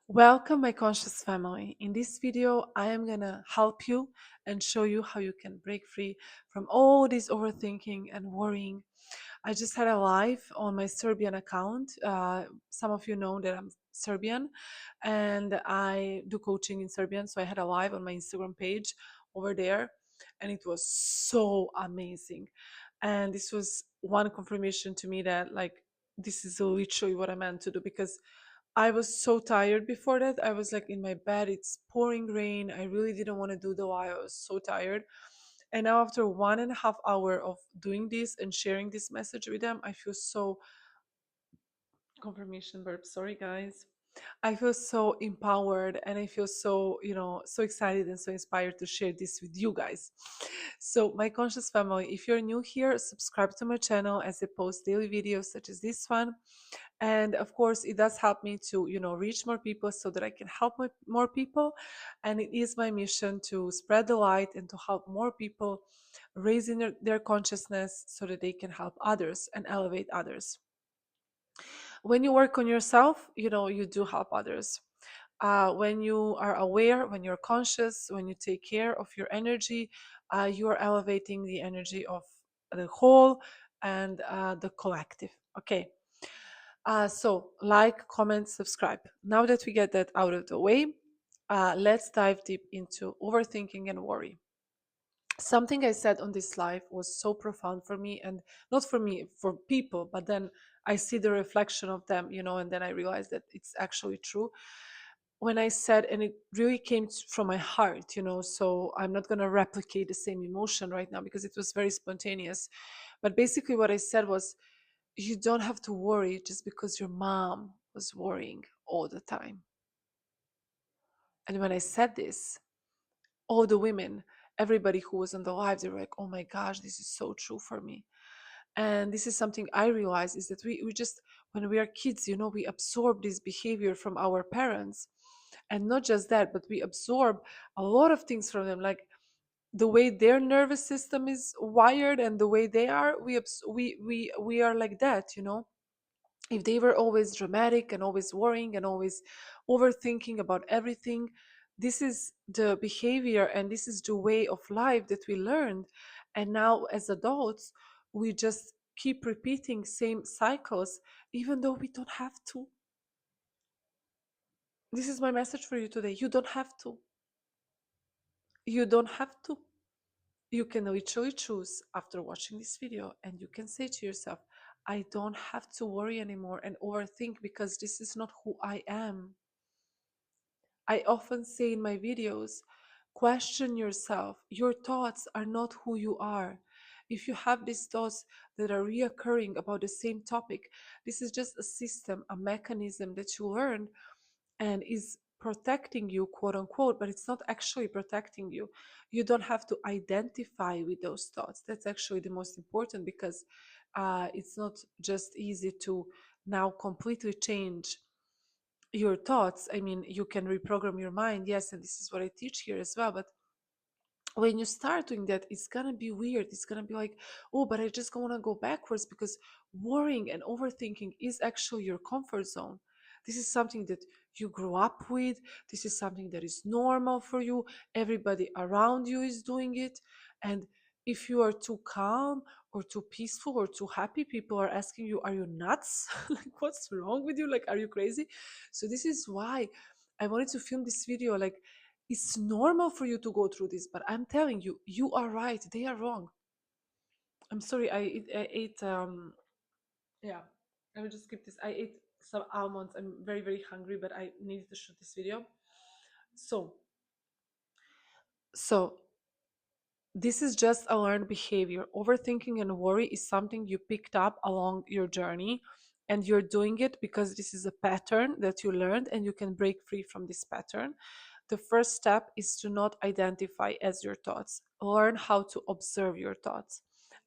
Welcome, my conscious family. In this video, I am gonna help you and show you how you can break free from all this overthinking and worrying. I just had a live on my Serbian account. Some of you know that I'm Serbian and I do coaching in Serbian. So I had a live on my Instagram page over there, and it was so amazing. And this was one confirmation to me that, like, this is literally what I meant to do because I was so tired before that. I was like in my bed, it's pouring rain. I really didn't want to do the live. I was so tired. And now, after 1.5 hours of doing this and sharing this message with them, I feel so confirmation burp. Sorry, guys. I feel so empowered and I feel so, so excited and so inspired to share this with you guys. So, my conscious family, if you're new here, subscribe to my channel as I post daily videos such as this one. And of course, it does help me to, reach more people so that I can help more people. And it is my mission to spread the light and to help more people raising their consciousness so that they can help others and elevate others. When you work on yourself, you do help others. When you are aware, when you're conscious, when you take care of your energy, you are elevating the energy of the whole and the collective. Okay. So, like, comment, subscribe. Now that we get that out of the way, let's dive deep into overthinking and worry. Something I said on this live was so profound for me, and not for me, for people, but then I see the reflection of them, and then I realized that it's actually true. When I said, and it really came from my heart, so I'm not going to replicate the same emotion right now because it was very spontaneous. But basically, what I said was, you don't have to worry just because your mom was worrying all the time. And when I said this, all the women, everybody who was on the live, they were like, oh my gosh, this is so true for me. And this is something I realize is that we just, when we are kids, we absorb this behavior from our parents. And not just that, but we absorb a lot of things from them, like the way their nervous system is wired and the way they are, we are like that, if they were always dramatic and always worrying and always overthinking about everything. This is the behavior and this is the way of life that we learned, and now as adults we just keep repeating same cycles even though we don't have to. This is my message for you today. You don't have to. You don't have to. You can literally choose after watching this video and you can say to yourself, I don't have to worry anymore and overthink because this is not who I am. I often say in my videos, question yourself. Your thoughts are not who you are. If you have these thoughts that are reoccurring about the same topic, this is just a system, a mechanism that you learned and is protecting you, quote unquote, but it's not actually protecting you. You don't have to identify with those thoughts. That's actually the most important because it's not just easy to now completely change your thoughts. I mean, you can reprogram your mind, yes, and this is what I teach here as well. But when you start doing that, it's gonna be weird. It's gonna be like, oh, but I just want to go backwards because worrying and overthinking is actually your comfort zone. This is something that you grew up with. This is something that is normal for you. Everybody around you is doing it. And if you are too calm or too peaceful or too happy, people are asking you, are you nuts? Like, what's wrong with you? Like, are you crazy? So, this is why I wanted to film this video. Like, it's normal for you to go through this, but I'm telling you, you are right. They are wrong. I'm sorry. I ate. Yeah. I will just skip this. I ate some almonds. I'm very very hungry, but I needed to shoot this video. So so this is just a learned behavior. Overthinking and worry is something you picked up along your journey, and you're doing it because this is a pattern that you learned, and you can break free from this pattern. The first step is to not identify as your thoughts. Learn how to observe your thoughts.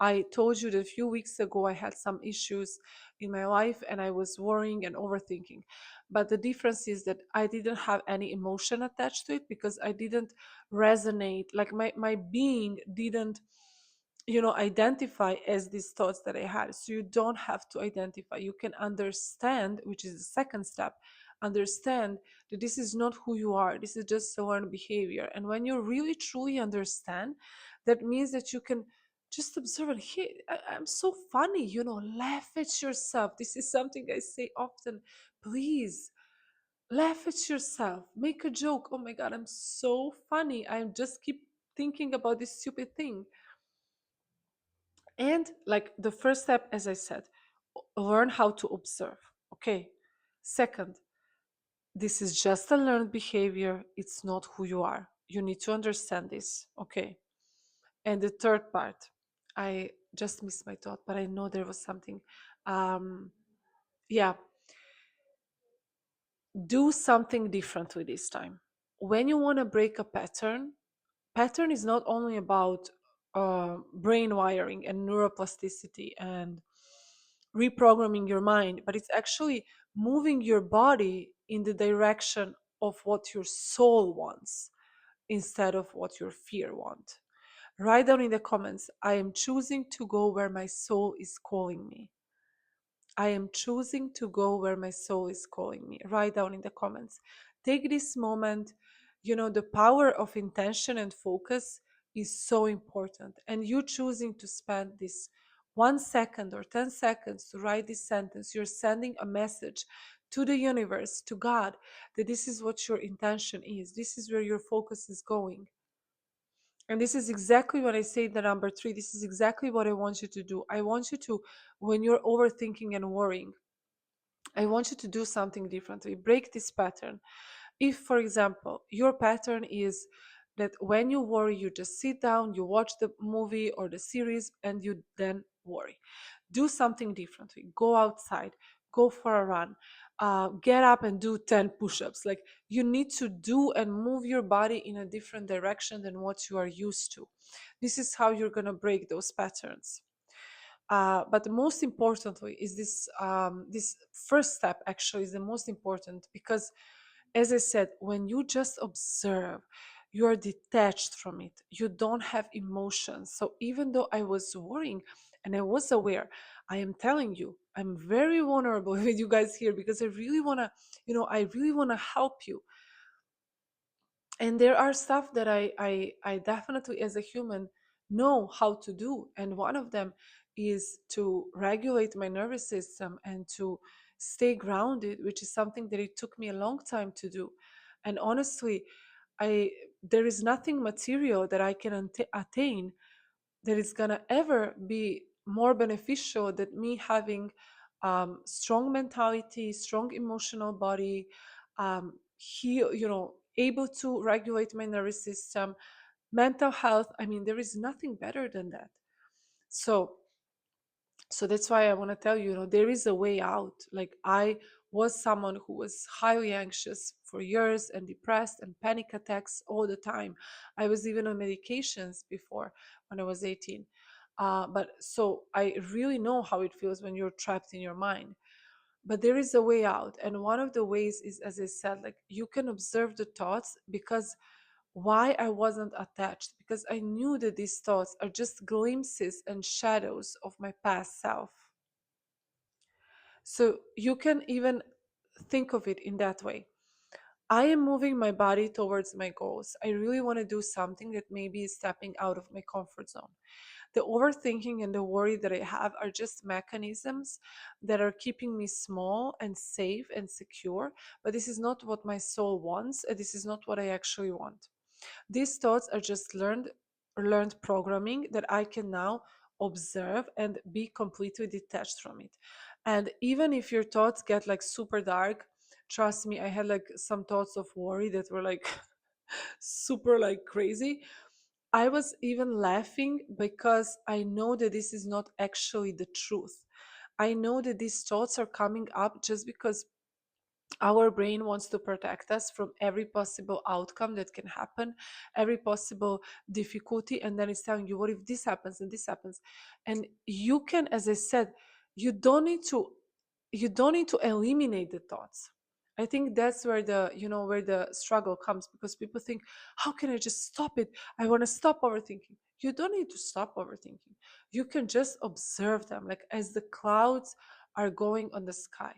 I told you that a few weeks ago I had some issues in my life and I was worrying and overthinking. But the difference is that I didn't have any emotion attached to it because I didn't resonate. Like my being didn't, identify as these thoughts that I had. So you don't have to identify. You can understand, which is the second step, understand that this is not who you are. This is just a learned behavior. And when you really truly understand, that means that you can just observe and, hey, I'm so funny, laugh at yourself. This is something I say often. Please laugh at yourself, make a joke. Oh my God, I'm so funny. I just keep thinking about this stupid thing. And like the first step, as I said, learn how to observe. Okay. Second, this is just a learned behavior. It's not who you are. You need to understand this. Okay. And the third part, I just missed my thought, but I know there was something. Um, yeah, do something differently this time. When you want to break a pattern is not only about brain wiring and neuroplasticity and reprogramming your mind, but it's actually moving your body in the direction of what your soul wants instead of what your fear wants. Write down in the comments, I am choosing to go where my soul is calling me. I am choosing to go where my soul is calling me. Write down in the comments. Take this moment. The power of intention and focus is so important. And you choosing to spend this 1 second or 10 seconds to write this sentence, you're sending a message to the universe, to God, that this is what your intention is. This is where your focus is going. And this is exactly what I say the number three. This is exactly what I want you to do. I want you to, when you're overthinking and worrying, I want you to do something differently. Break this pattern. If, for example, your pattern is that when you worry, you just sit down, you watch the movie or the series, and you then worry. Do something differently. Go outside, go for a run, get up and do 10 push ups. Like, you need to do and move your body in a different direction than what you are used to. This is how you're going to break those patterns. But most importantly is this first step actually is the most important, because as I said, when you just observe, you are detached from it. You don't have emotions. So even though I was worrying and I was aware, I am telling you, I'm very vulnerable with you guys here, because I really want to, I really want to help you. And there are stuff that I definitely as a human know how to do, and one of them is to regulate my nervous system and to stay grounded, which is something that it took me a long time to do. And honestly, I there is nothing material that I can attain that is gonna ever be more beneficial than me having strong mentality, strong emotional body, heal, able to regulate my nervous system, mental health. I mean, there is nothing better than that. So that's why I want to tell you, there is a way out. Like, I was someone who was highly anxious for years and depressed and panic attacks all the time. I was even on medications before when I was 18. But so I really know how it feels when you're trapped in your mind. But there is a way out. And one of the ways is, as I said, like, you can observe the thoughts. Because why I wasn't attached? Because I knew that these thoughts are just glimpses and shadows of my past self. So you can even think of it in that way. I am moving my body towards my goals. I really want to do something that maybe is stepping out of my comfort zone. The overthinking and the worry that I have are just mechanisms that are keeping me small and safe and secure. But this is not what my soul wants, and this is not what I actually want. These thoughts are just learned programming that I can now observe and be completely detached from it. And even if your thoughts get like super dark, trust me, I had like some thoughts of worry that were like super like crazy. I was even laughing because I know that this is not actually the truth. I know that these thoughts are coming up just because our brain wants to protect us from every possible outcome that can happen, every possible difficulty. And then it's telling you, what if this happens and this happens? And you can, as I said, you don't need to eliminate the thoughts. I think that's where the struggle comes, because people think, how can I just stop it? I want to stop overthinking. You don't need to stop overthinking. You can just observe them, like as the clouds are going on the sky.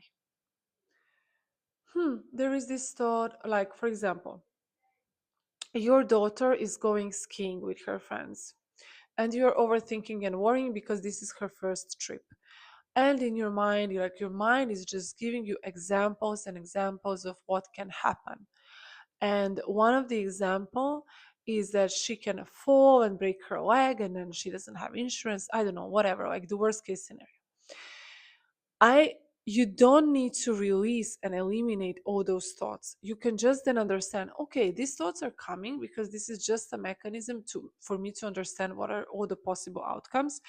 There is this thought, like, for example, your daughter is going skiing with her friends, and you're overthinking and worrying because this is her first trip. And in your mind, your mind is just giving you examples and examples of what can happen. And one of the example is that she can fall and break her leg, and then she doesn't have insurance. I don't know, whatever, like the worst case scenario. I You don't need to release and eliminate all those thoughts. You can just then understand, okay, these thoughts are coming because this is just a mechanism to for me to understand what are all the possible outcomes.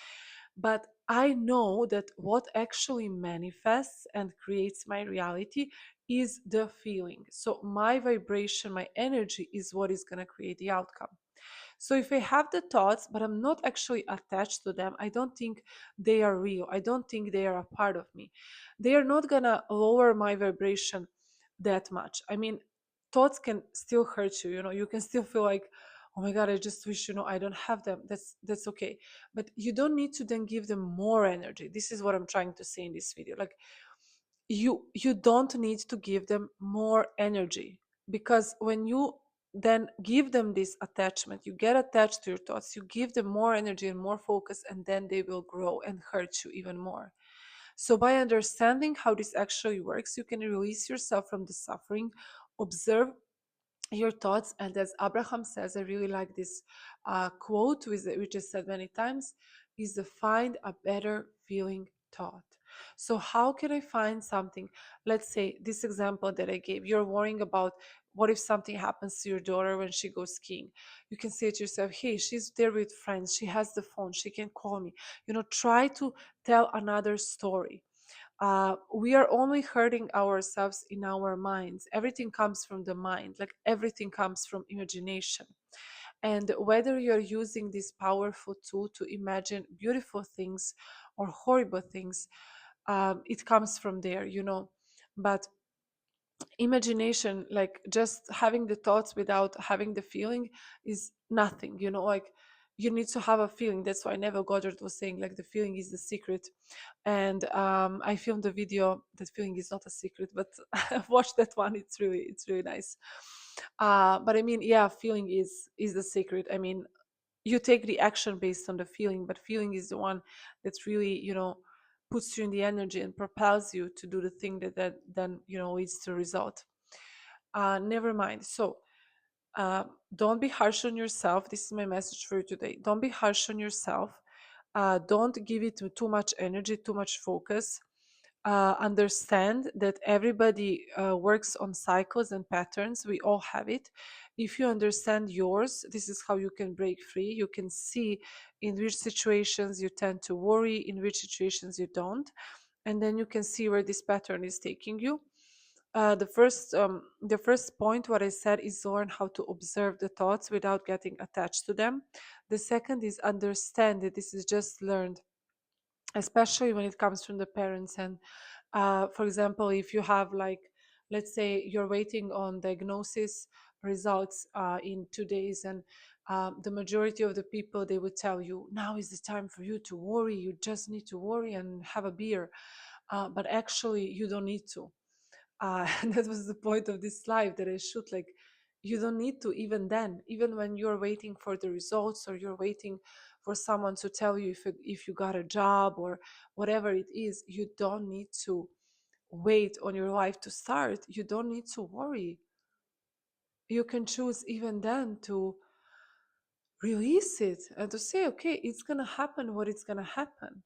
But I know that what actually manifests and creates my reality is the feeling. So my vibration, my energy is what is going to create the outcome. So if I have the thoughts, but I'm not actually attached to them, I don't think they are real. I don't think they are a part of me. They are not gonna lower my vibration that much. I mean, thoughts can still hurt you. You can still feel like, oh my god, I just wish I don't have them. That's okay. But you don't need to then give them more energy. This is what I'm trying to say in this video. Like you don't need to give them more energy, because when you then give them this attachment, you get attached to your thoughts, you give them more energy and more focus, and then they will grow and hurt you even more. So by understanding how this actually works, you can release yourself from the suffering, observe your thoughts. And as Abraham says, I really like this quote, which is said many times, is to find a better feeling thought. So how can I find something? Let's say this example that I gave, you're worrying about what if something happens to your daughter when she goes skiing. You can say to yourself, hey, she's there with friends, she has the phone, she can call me. Try to tell another story. We are only hurting ourselves in our minds. Everything comes from the mind, like everything comes from imagination. And whether you're using this powerful tool to imagine beautiful things or horrible things, it comes from there. But imagination, like just having the thoughts without having the feeling, is nothing. Like you need to have a feeling. That's why Neville Goddard was saying, like, the feeling is the secret. And I filmed a video. That feeling is not a secret, but watch that one. It's really nice. But I mean, yeah, feeling is the secret. I mean, you take the action based on the feeling, but feeling is the one that's really puts you in the energy and propels you to do the thing that then leads to a result. Never mind. So uh, don't be harsh on yourself. This is my message for you today. Don't be harsh on yourself. Don't give it too much energy, too much focus. Understand that everybody works on cycles and patterns. We all have it. If you understand yours, this is how you can break free. You can see in which situations you tend to worry, in which situations you don't, and then you can see where this pattern is taking you. The first point, what I said, is learn how to observe the thoughts without getting attached to them. The second is understand that this is just learned, especially when it comes from the parents. And for example, if you have, like, let's say you're waiting on diagnosis results in 2 days, and the majority of the people, they would tell you, now is the time for you to worry, you just need to worry and have a beer. But actually you don't need to. And that was the point of this live that I shoot. Like, you don't need to. Even then, even when you're waiting for the results, or you're waiting for someone to tell you if you got a job or whatever it is, you don't need to wait on your life to start. You don't need to worry. You can choose even then to release it and to say, okay, it's gonna happen what it's gonna happen.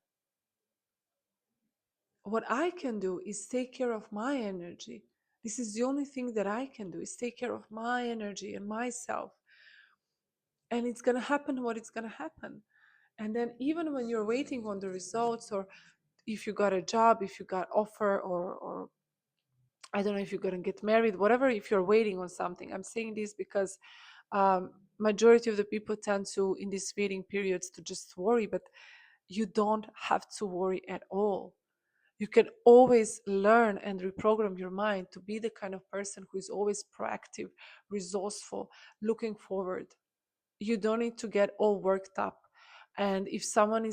What I can do is take care of my energy. This is the only thing that I can do, is take care of my energy and myself. And it's going to happen what it's going to happen. And then even when you're waiting on the results, or if you got a job, if you got offer, or I don't know, if you're going to get married, whatever, if you're waiting on something. I'm saying this because majority of the people tend to, in these waiting periods, to just worry, but you don't have to worry at all. You can always learn and reprogram your mind to be the kind of person who is always proactive, resourceful, looking forward. You don't need to get all worked up. And if someone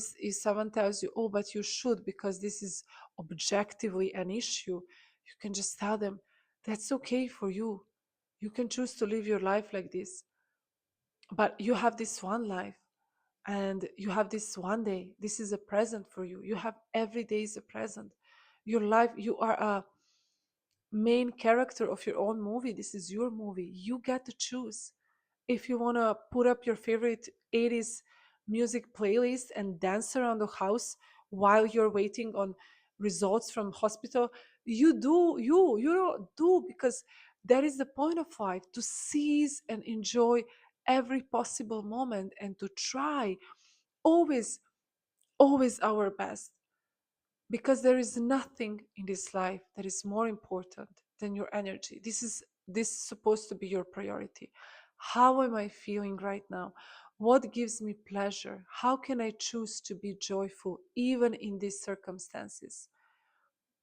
tells you, oh, but you should, because this is objectively an issue, you can just tell them, That's okay for you. You can choose to live your life like this, but you have this one life and you have this one day. This is a present for you. You have every day is a present. Your life, you are a main character of your own movie. This is your movie. You get to choose. If you want to put up your favorite 80s music playlist and dance around the house while you're waiting on results from hospital, you do. You don't do, because that is the point of life, to seize and enjoy every possible moment and to try always, always our best, because there is nothing in this life that is more important than your energy. This is supposed to be your priority. How am I feeling right now? What gives me pleasure? How can I choose to be joyful even in these circumstances?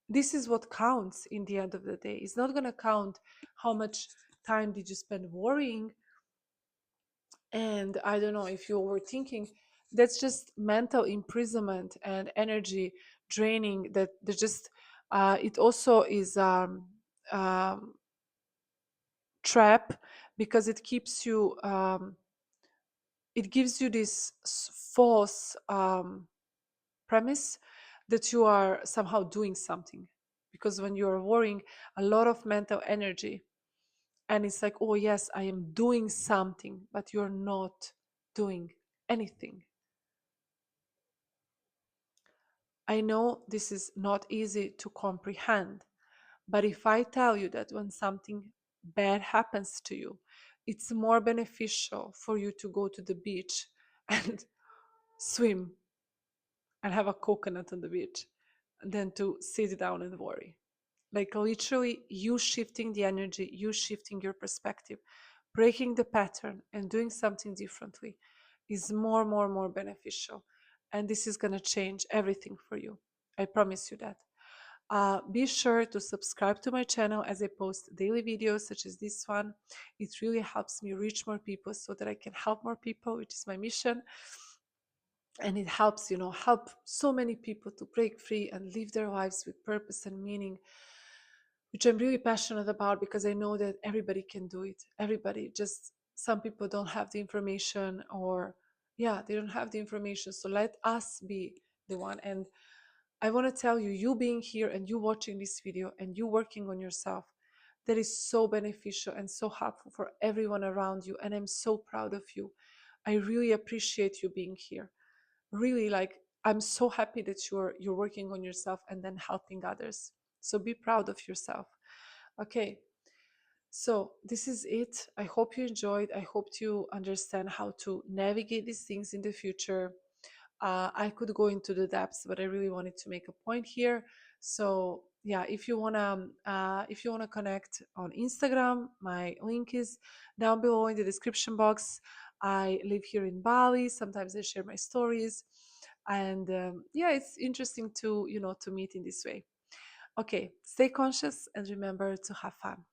This is what counts in the end of the day. It's not going to count how much time did you spend worrying, and I don't know if you're overthinking. That's just mental imprisonment and energy draining. That just it also is um, trap, because it keeps you it gives you this false premise that you are somehow doing something, because when you are worrying, a lot of mental energy, and it's like, oh yes, I am doing something, but you're not doing anything. I know this is not easy to comprehend, but if I tell you that when something bad happens to you, it's more beneficial for you to go to the beach and swim and have a coconut on the beach than to sit down and worry. Like literally, you shifting the energy, you shifting your perspective, breaking the pattern and doing something differently is more beneficial. And this is going to change everything for you. I promise you that. Be sure to subscribe to my channel, as I post daily videos such as this one. It really helps me reach more people so that I can help more people, which is my mission. And it helps, help so many people to break free and live their lives with purpose and meaning, which I'm really passionate about, because I know that everybody can do it. Everybody, just some people don't have the information, or yeah, they don't have the information. So let us be the one. And I want to tell you, you being here and you watching this video and you working on yourself, that is so beneficial and so helpful for everyone around you. And I'm so proud of you. I really appreciate you being here. Really, like, I'm so happy that you're working on yourself and then helping others. So be proud of yourself. Okay, so this is it. I hope you enjoyed. I hope you understand how to navigate these things in the future. I could go into the depths, but I really wanted to make a point here. So yeah, if you wanna connect on Instagram, my link is down below in the description box. I live here in Bali. Sometimes I share my stories, and yeah, it's interesting to to meet in this way. Okay, stay conscious and remember to have fun.